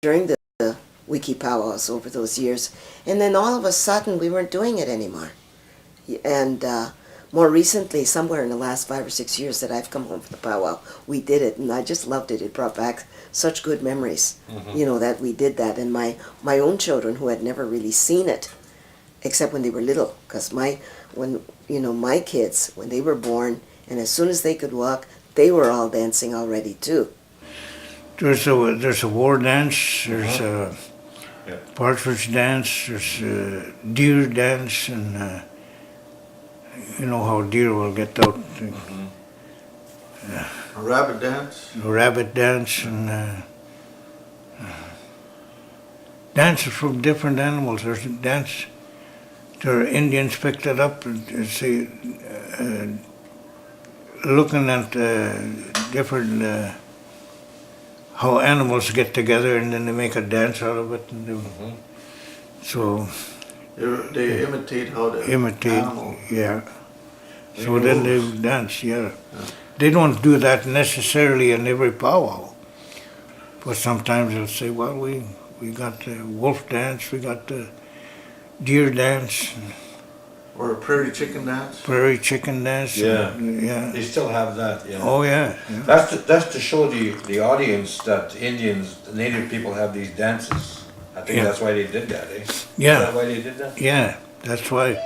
during the wiki powwows over those years, and then all of a sudden we weren't doing it anymore. And more recently, somewhere in the last 5 or 6 years that I've come home from the powwow, we did it, and I just loved it. It brought back such good memories, you know, that we did that. And my own children, who had never really seen it, except when they were little, because my kids, when they were born, and as soon as they could walk, they were all dancing already too. There's a war dance, there's a partridge dance, there's a deer dance, and you know how deer will get out. A rabbit dance? A rabbit dance, and dances from different animals. There's a dance, the Indians picked it up and say, looking at different, how animals get together and then they make a dance out of it. And so they imitate how the animal. Yeah. So then they dance, yeah. They don't do that necessarily in every powwow, but sometimes they'll say, well, we got the wolf dance, we got the deer dance. Or a prairie chicken dance? Prairie chicken dance. Yeah. Yeah. They still have that, yeah. Oh, yeah. That's to show the audience that Indians, the native people have these dances. I think that's why they did that, eh? Yeah. Is that why they did that? Yeah, that's why.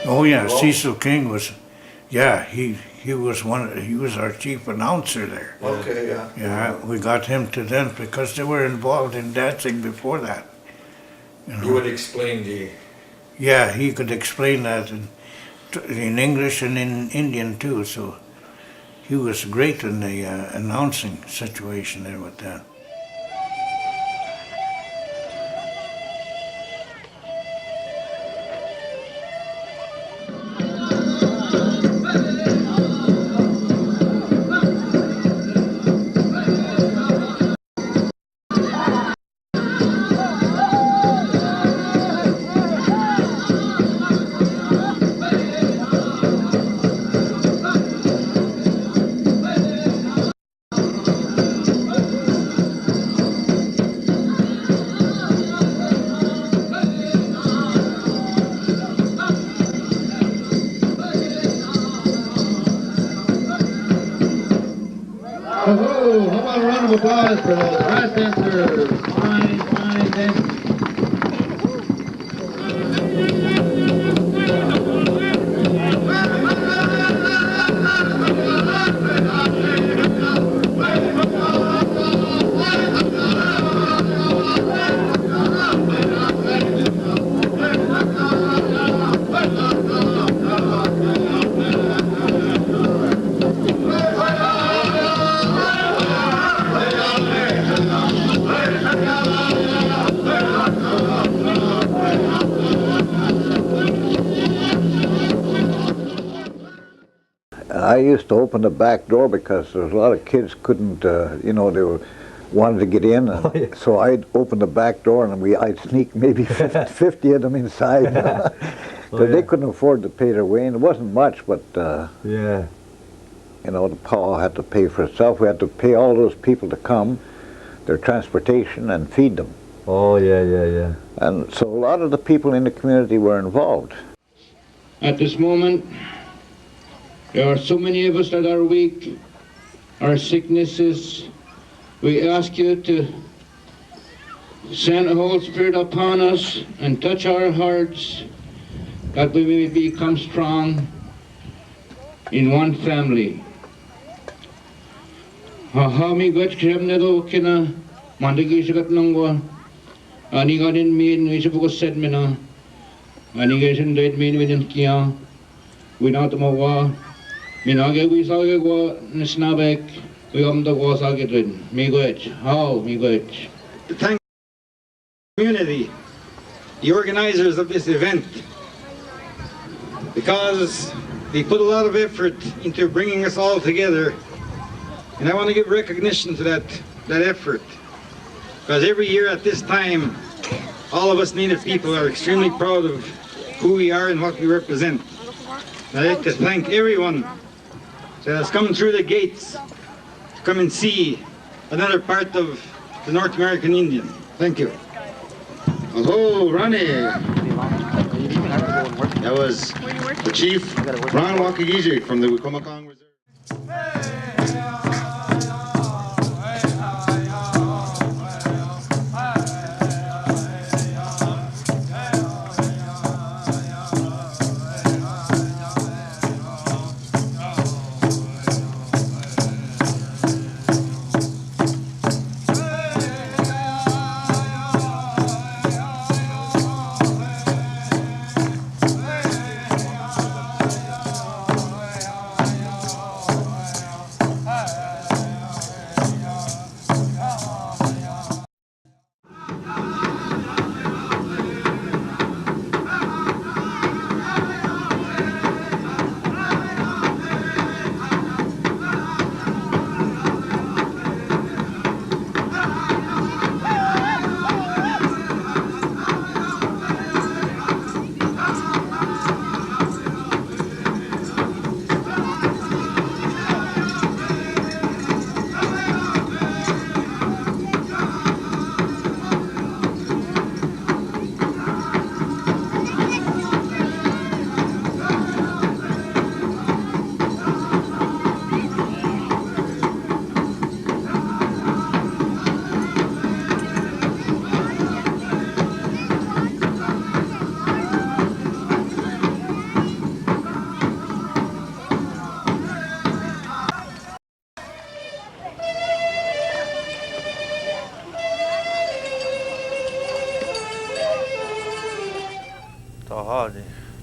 Oh yeah, Cecil King was, he was our chief announcer there. Okay, yeah. Yeah, we got him to then because they were involved in dancing before that. You would explain the... Yeah, he could explain that in English and in Indian too, so he was great in the announcing situation there with that. round of applause for those brass dancers. Fine, fine dancers. I used to open the back door because there was a lot of kids couldn't, you know, they were wanted to get in, and so I'd open the back door and I'd sneak maybe 50 of them inside. Because they couldn't afford to pay their way, and it wasn't much, but Yeah. you know, the powwow had to pay for itself. We had to pay all those people to come, their transportation, and feed them. Oh, yeah. And so a lot of the people in the community were involved. At this moment, there are so many of us that are weak, our sicknesses. We ask you to send the Holy Spirit upon us and touch our hearts, that we may become strong in one family. Hahami got kremnedo kina mandagi sagat nangwa ani ganin min isubuko sedmena ani gasin date min within kia without mawa minage we sage go nisnabek we the go sage drin me goet how me goet. Thank the community, the organizers of this event, because they put a lot of effort into bringing us all together, and I want to give recognition to that effort, because every year at this time all of us Native people are extremely proud of who we are and what we represent. And I'd like to thank everyone that has come through the gates to come and see another part of the North American Indian. Thank you. Oh, Ronnie. That was the chief, Ron Wakagiji from the Wikwemikong Reserve. Taha,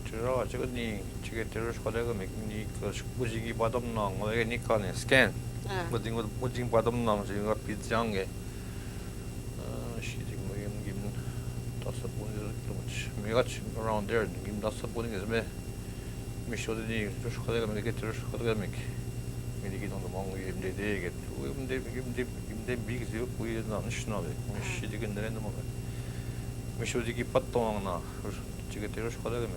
Chura, Chigani, Chigatirus, whatever, making the Mujigi bottom long, or any kind of scan. Putting bottom long, so you got Pizzange. She's given Toss up much. Megach around there, and give us supporting as me. Mishodi, just whatever, make it whatever make. Medicate on the long game they get. They give them big zero, we are not national. She didn't end the moment. Mishodi Patona. Chigatirus whatever.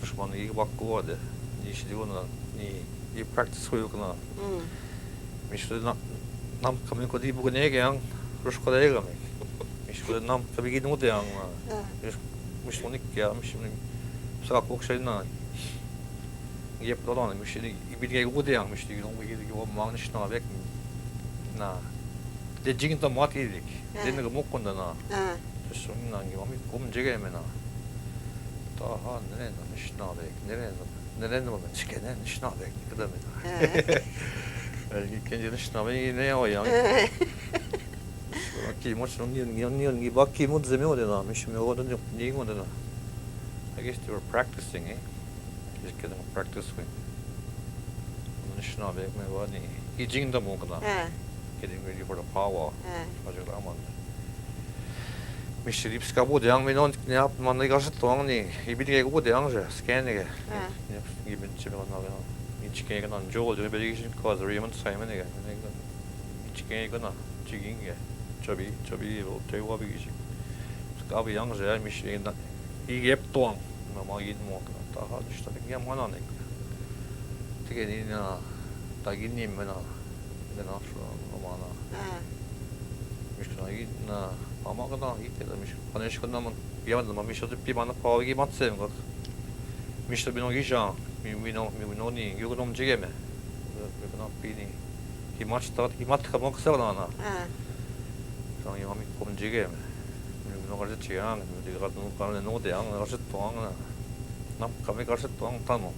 First one, you walk over. You practice who you can. Mishod Nam coming to the Buganeg, Rushkolega. Mishod Nam to begin with the young Mishmonik, Mishmonik, Sakokshana. Yep, not on the machine. You begin with the young machine, you don't give a man, not na 내 지금 또 뭐 이렇게 내는 거 못 건다나 아, 수능난 게 몸이 곰지게면은 또 내는 신나게 내는 뭐 치게는 신나게 그다음에 이 괜찮은 신나게 내요 양 기모스는 이 바퀴 못 되면 되나 미시면 좀 이거는 I guess they were practicing just getting practice with 신나게 뭐 아니 이 지금도 뭔가 getting ready for the power 아주 아마 미시 립스가 보대양 민원 그냥 만나가 싶더니 이비게 고 보대양 저 스캔이게 이번 집에 나가 이 치킨이 난 좋을 줄 베리기 cause 리먼 사이먼 이게 치킨이 그나 지긴게 저비 뭐 대화비기 가비 양자 미시 나 이게 또한 뭐 이게 뭐 다 하도 싶다 그냥 만나네 되게 니나 딱이님이나 내가 너무나 미시 나 아마가다 이때다 미시 반에시 끝나면 비하면 미시도 비만 파기 맞세는 거 미시도 비노기자 미노니 이거 좀 지게매 그나 비니 기마치다 기마트가 먹서나나 그냥 이거 좀 지게매 미노가 지양 우리가 또 가는 노대양 가서 또한 남 가면 가서 또한 타노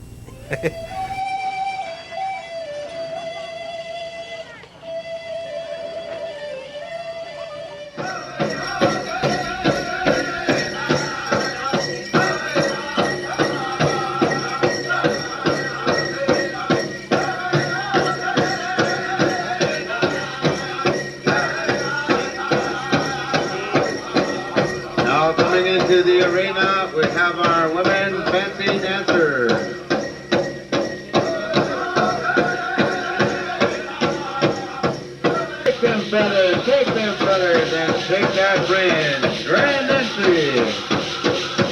Now coming into the arena, we have our women fancy dancers. Take them feathers and shake that fringe. Grand entry.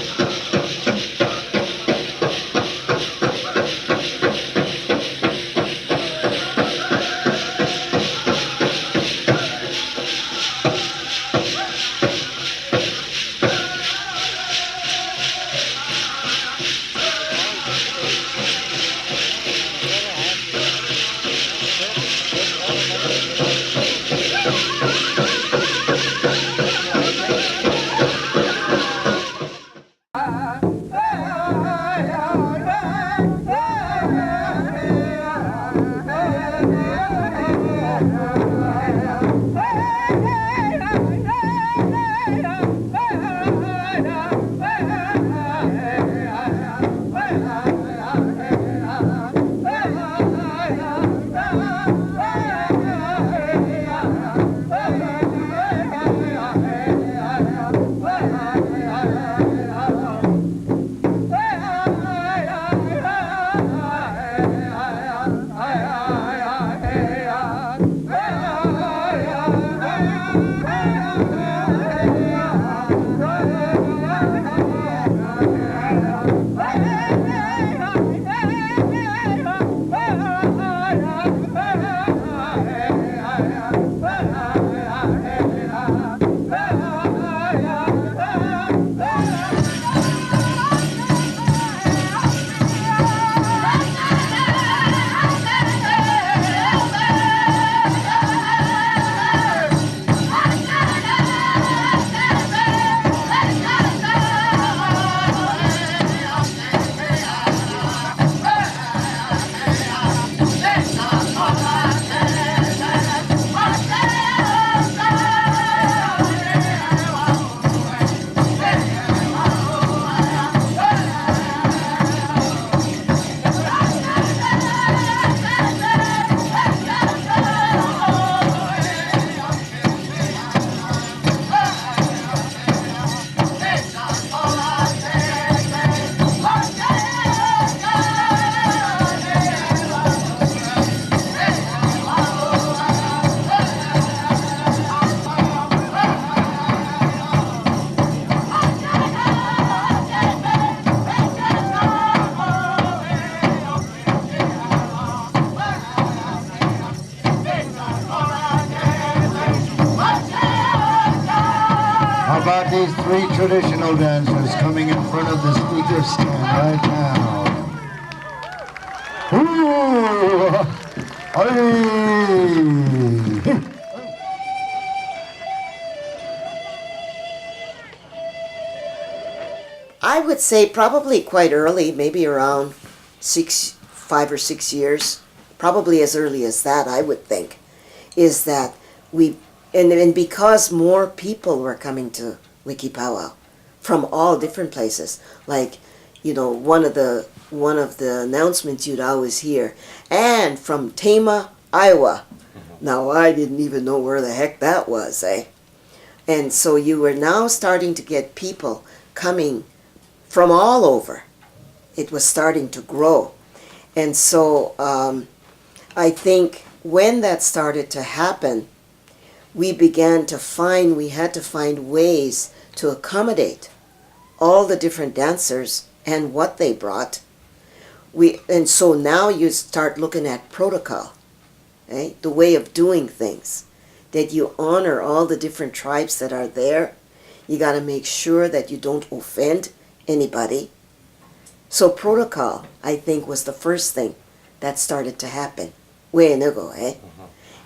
How about these three traditional dancers coming in front of the speaker stand right now? Ooh! Aye! I would say probably quite early, maybe around 5 or 6 years, probably as early as that, I would think, is that and because more people were coming to Wiki Powwow from all different places, like, one of the announcements you'd always hear, and from Tama, Iowa. Now, I didn't even know where the heck that was, eh? And so you were now starting to get people coming from all over. It was starting to grow. And so I think when that started to happen, we began to find we had to find ways to accommodate all the different dancers and what they brought. And so now you start looking at protocol, eh? The way of doing things, that you honor all the different tribes that are there. You got to make sure that you don't offend anybody. So protocol, I think, was the first thing that started to happen. Way ago, eh?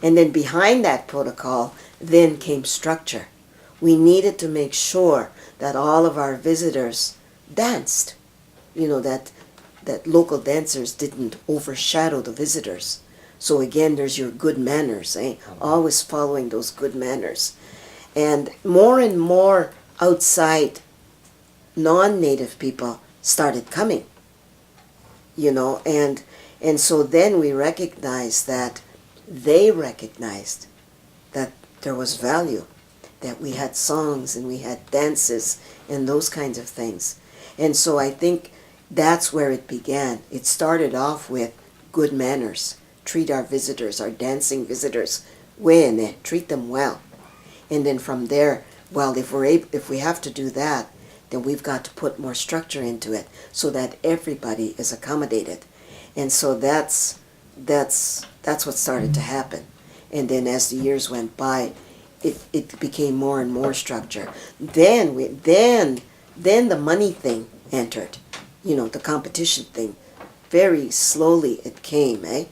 And then behind that protocol, then came structure. We needed to make sure that all of our visitors danced. That local dancers didn't overshadow the visitors. So again, there's your good manners, eh? Always following those good manners. And more outside non-native people started coming, and so then we recognized that they recognized that there was value, that we had songs and we had dances and those kinds of things. And so I think that's where it began. It started off with good manners. Treat our visitors, our dancing visitors, treat them well. And then from there, well, if we have to do that, then we've got to put more structure into it so that everybody is accommodated. And so that's what started to happen. And then as the years went by, it became more and more structure. Then the money thing entered, the competition thing. Very slowly it came, eh?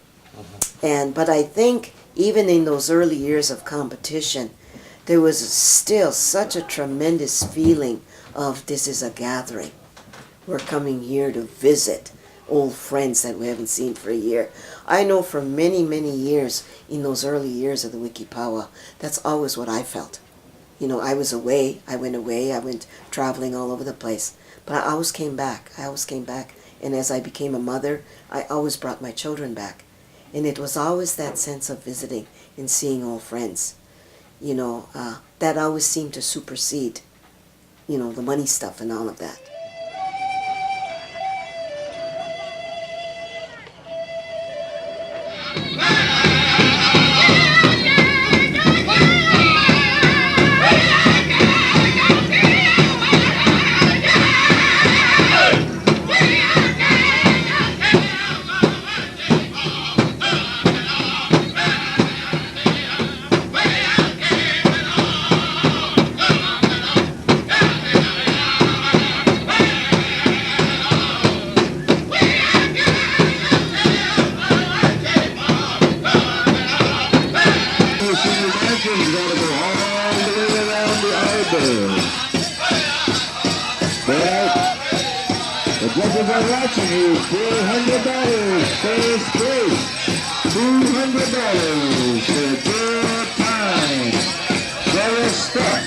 But I think even in those early years of competition, there was still such a tremendous feeling of this is a gathering. We're coming here to visit old friends that we haven't seen for a year. I know for many, many years, in those early years of the Wiki Powwow, that's always what I felt. I was away, I went traveling all over the place. But I always came back. And as I became a mother, I always brought my children back. And it was always that sense of visiting and seeing old friends. That always seemed to supersede, the money stuff and all of that. Watching you, $400 first place, $200 for a good time. Sarah Stark.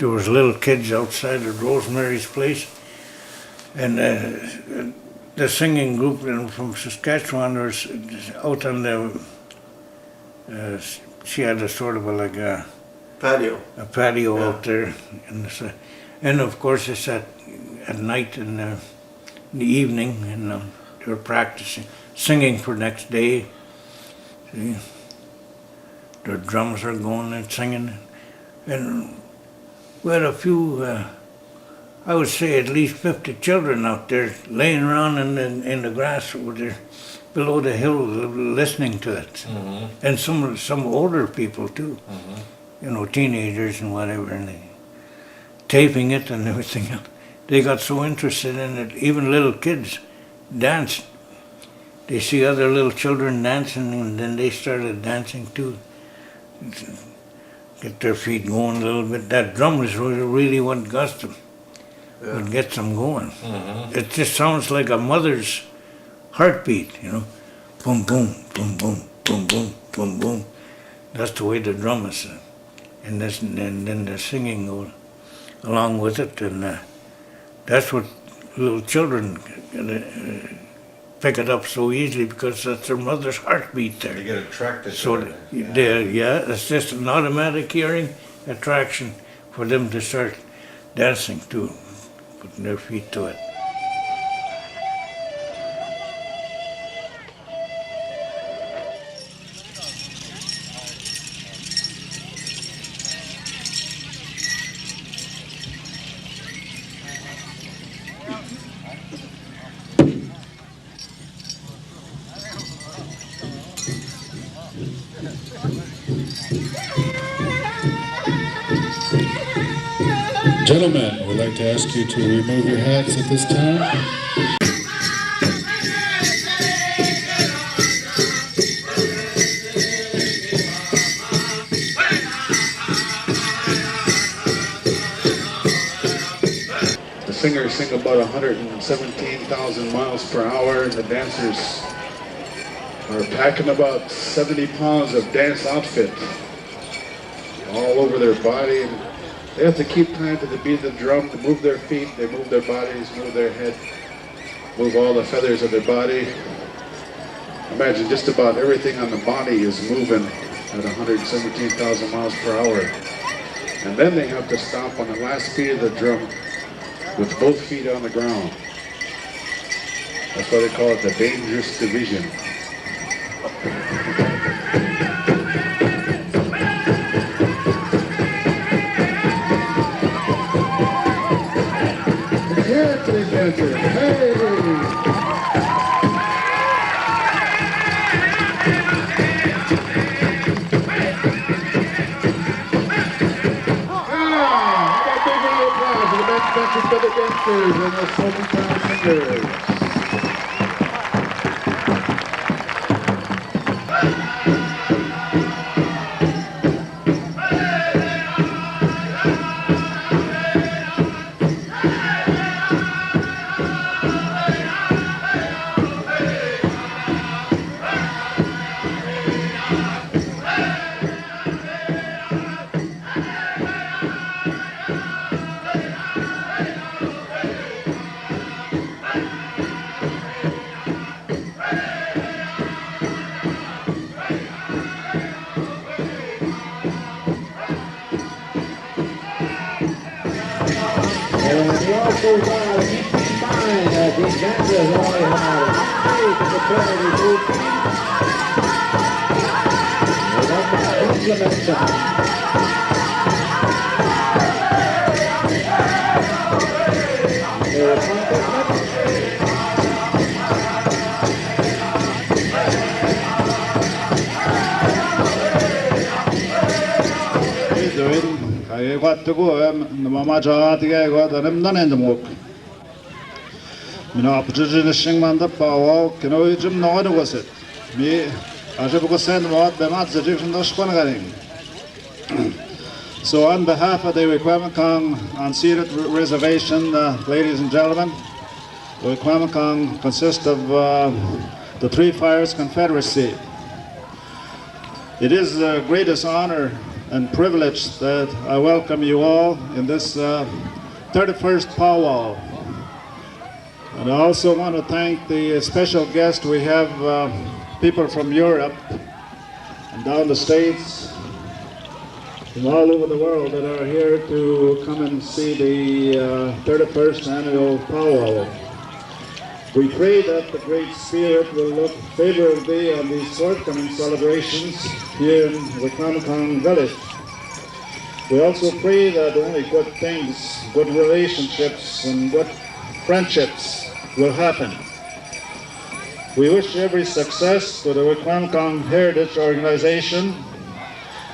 there was little kids outside of Rosemary's place, and the singing group from Saskatchewan was out on the. She had a sort of like a Patio. patio Yeah. out there, and of course it's at night in the evening, and they were practicing singing for next day. See, their drums are going and singing, and we had a few. I would say at least 50 children out there laying around in the grass over there below the hill listening to it. And some older people too, you know, teenagers and whatever, and they taping it and everything else. They got so interested in it, even little kids danced. They see other little children dancing, and then they started dancing too. Get their feet going a little bit. That drum is really what got them. What gets them going. It just sounds like a mother's heartbeat, you know. Boom, boom, boom, boom, boom, boom, boom, boom. That's the way the drum is. And then the singing goes along with it. And that's what little children pick it up so easily, because that's their mother's heartbeat there. They get attracted So, to it. yeah, it's just an automatic hearing attraction for them to start dancing too, putting their feet to it. Gentlemen, we'd like to ask you to remove your hats at this time. The singers sing about 117,000 miles per hour, and the dancers are packing about 70 pounds of dance outfit all over their body. And they have to keep time to the beat of the drum, to move their feet, they move their bodies, move their head, move all the feathers of their body. Imagine just about everything on the body is moving at 117,000 miles per hour. And then they have to stop on the last beat of the drum with both feet on the ground. That's why they call it the dangerous division. Here to the dancers. Hey! Backbenches for the dancers and the Smoking Town Singers. And we also want to keep in mind that these dancers only have 8 fraternity groups. We don't have implements I got to go. Mama Jati got an emnanendamok. Minopposition Shingman the power, can we jim know what was it? Me, I should go send what the match Egyptian Spanaring. So, on behalf of the Wikwemikong unceded reservation, ladies and gentlemen, Wikwemikong consists of the Three Fires Confederacy. It is the greatest honor and privileged that I welcome you all in this 31st powwow. And I also want to thank the special guest. We have people from Europe and down the States and all over the world that are here to come and see the 31st annual powwow. We pray that the Great Spirit will look favorably on these forthcoming celebrations here in Wikwemikong village. We also pray that only good things, good relationships and good friendships will happen. We wish every success to the Wikwemikong Heritage Organization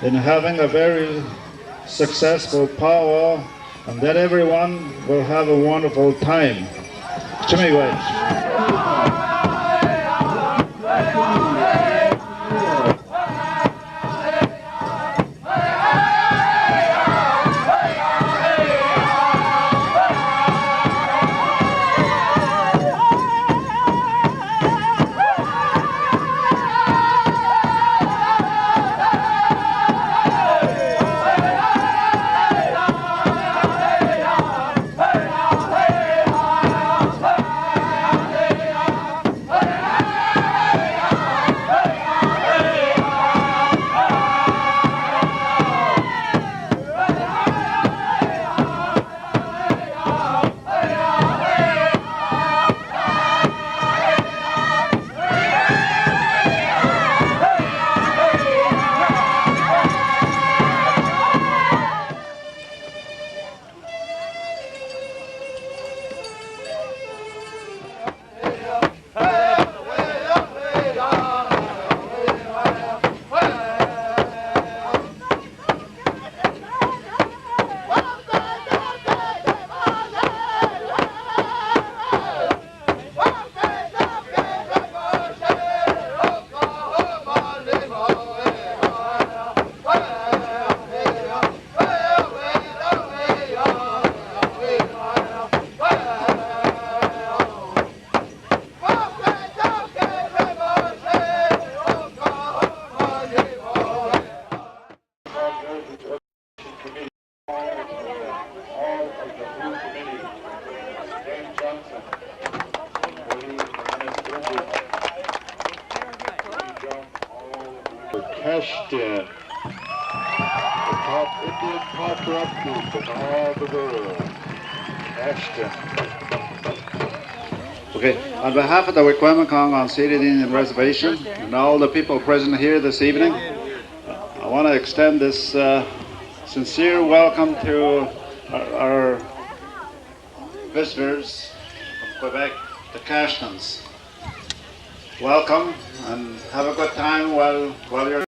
in having a very successful powwow, and that everyone will have a wonderful time. Jimmy Wedge. Cashed in. The top Indian pop rock group in all the world. Cashed in. Okay, on behalf of the Wikwemikong Unceded Indian Reservation and all the people present here this evening, I want to extend this sincere welcome to our visitors from Quebec, the Cashtons. Welcome and have a good time while you're